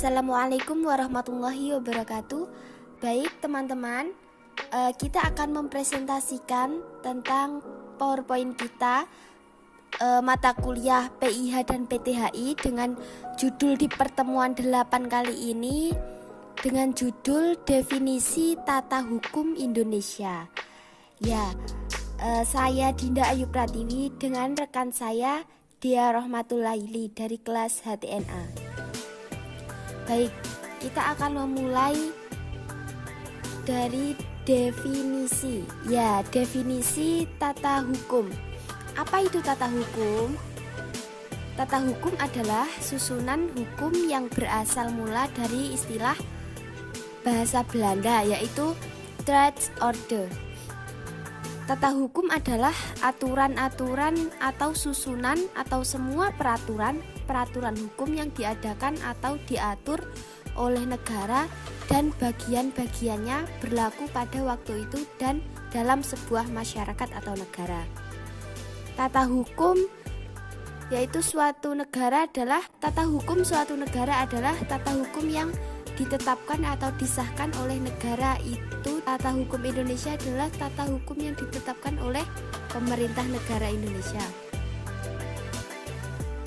Assalamualaikum warahmatullahi wabarakatuh. Baik teman-teman, kita akan mempresentasikan tentang PowerPoint kita, mata kuliah PIH dan PTHI dengan judul di pertemuan 8 kali ini dengan judul Definisi Tata Hukum Indonesia. Ya, saya Dinda Ayu Pratiwi dengan rekan saya Dia Rohmatullaili dari kelas HTNA. Baik, kita akan memulai dari definisi. Ya, definisi tata hukum. Apa itu tata hukum? Tata hukum adalah susunan hukum yang berasal mula dari istilah bahasa Belanda, yaitu Rechtsorde. Tata hukum adalah aturan-aturan atau susunan atau semua peraturan hukum yang diadakan atau diatur oleh negara dan bagian-bagiannya berlaku pada waktu itu dan dalam sebuah masyarakat atau negara. Tata hukum suatu negara adalah tata hukum yang ditetapkan atau disahkan oleh negara. Itu tata hukum Indonesia adalah tata hukum yang ditetapkan oleh pemerintah negara Indonesia.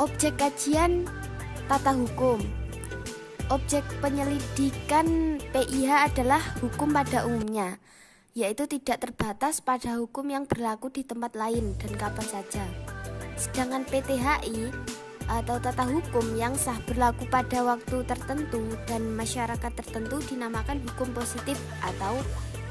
Objek kajian tata hukum. Objek penyelidikan PIH adalah hukum pada umumnya, yaitu tidak terbatas pada hukum yang berlaku di tempat lain dan kapan saja. Sedangkan PTHI atau tata hukum yang sah berlaku pada waktu tertentu dan masyarakat tertentu dinamakan hukum positif atau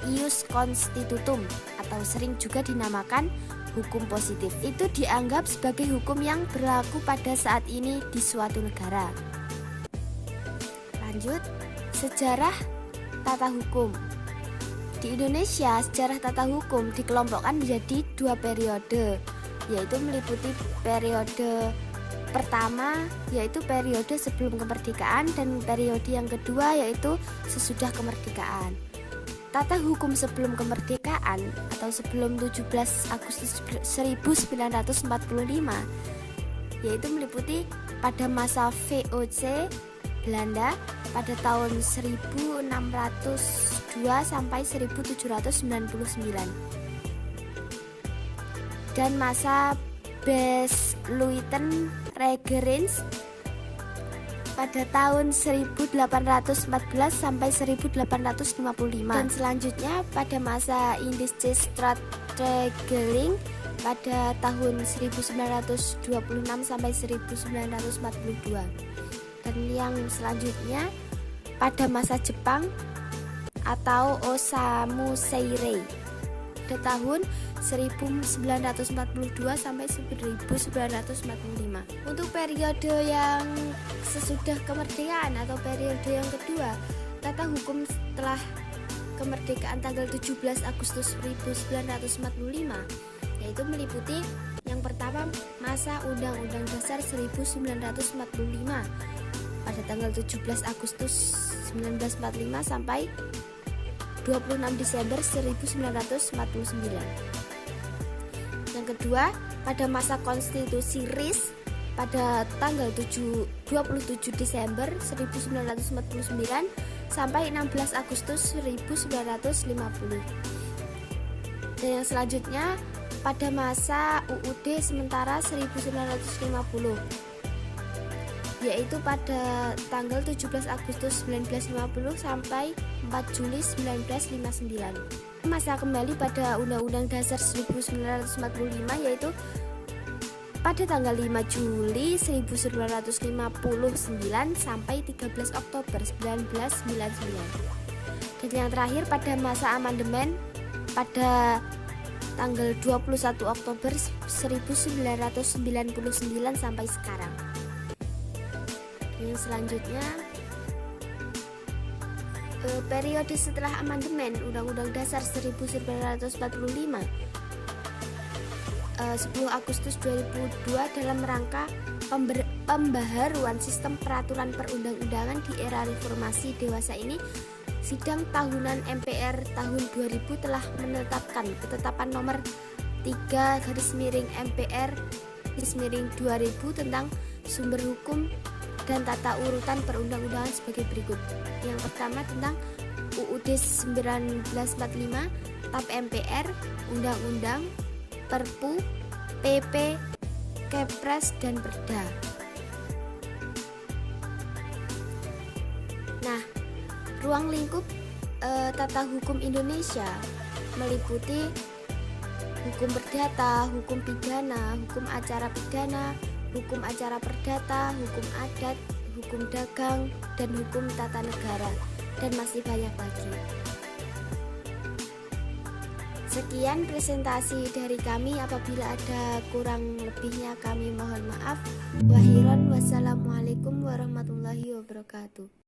ius constitutum atau sering juga dinamakan hukum positif. Itu dianggap sebagai hukum yang berlaku pada saat ini di suatu negara. Lanjut, sejarah tata hukum. Di Indonesia, sejarah tata hukum dikelompokkan menjadi 2 periode, yaitu meliputi periode pertama yaitu periode sebelum kemerdekaan dan periode yang kedua yaitu sesudah kemerdekaan. Tata hukum sebelum kemerdekaan atau sebelum 17 Agustus 1945 yaitu meliputi pada masa VOC Belanda pada tahun 1602 sampai 1799 dan masa Beesluiten Regerings pada tahun 1814 sampai 1855 dan selanjutnya pada masa Indische Straatregeling pada tahun 1926 sampai 1942 dan yang selanjutnya pada masa Jepang atau Osamu Seirei pada tahun 1942 sampai 1945. Untuk periode yang sesudah kemerdekaan atau periode yang kedua, tata hukum setelah kemerdekaan tanggal 17 Agustus 1945 yaitu meliputi yang pertama masa Undang-Undang Dasar 1945 pada tanggal 17 Agustus 1945 sampai 26 Desember 1949. Yang kedua, pada masa konstitusi RIS pada tanggal 27 Desember 1949 sampai 16 Agustus 1950. Dan yang selanjutnya pada masa UUD sementara 1950 yaitu pada tanggal 17 Agustus 1950 sampai 4 Juli 1959. Masa kembali pada Undang-Undang Dasar 1945 yaitu pada tanggal 5 Juli 1959 sampai 13 Oktober 1999. Dan yang terakhir pada masa amandemen pada tanggal 21 Oktober 1999 sampai sekarang. Yang selanjutnya periode setelah amandemen Undang-Undang Dasar 1945 10 Agustus 2002 dalam rangka pembaharuan sistem peraturan perundang-undangan di era reformasi dewasa ini, sidang tahunan MPR tahun 2000 telah menetapkan ketetapan nomor 3/MPR 2000 tentang sumber hukum dan tata urutan perundang-undangan sebagai berikut. Yang pertama tentang UUD 1945, TAP MPR, Undang-Undang, Perpu, PP, Kepres, dan Perda. Nah, ruang lingkup tata hukum Indonesia meliputi hukum perdata, hukum pidana, hukum acara pidana, hukum acara perdata, hukum adat, hukum dagang, dan hukum tata negara, dan masih banyak lagi. Sekian presentasi dari kami. Apabila ada kurang lebihnya kami mohon maaf. Wassalamualaikum warahmatullahi wabarakatuh.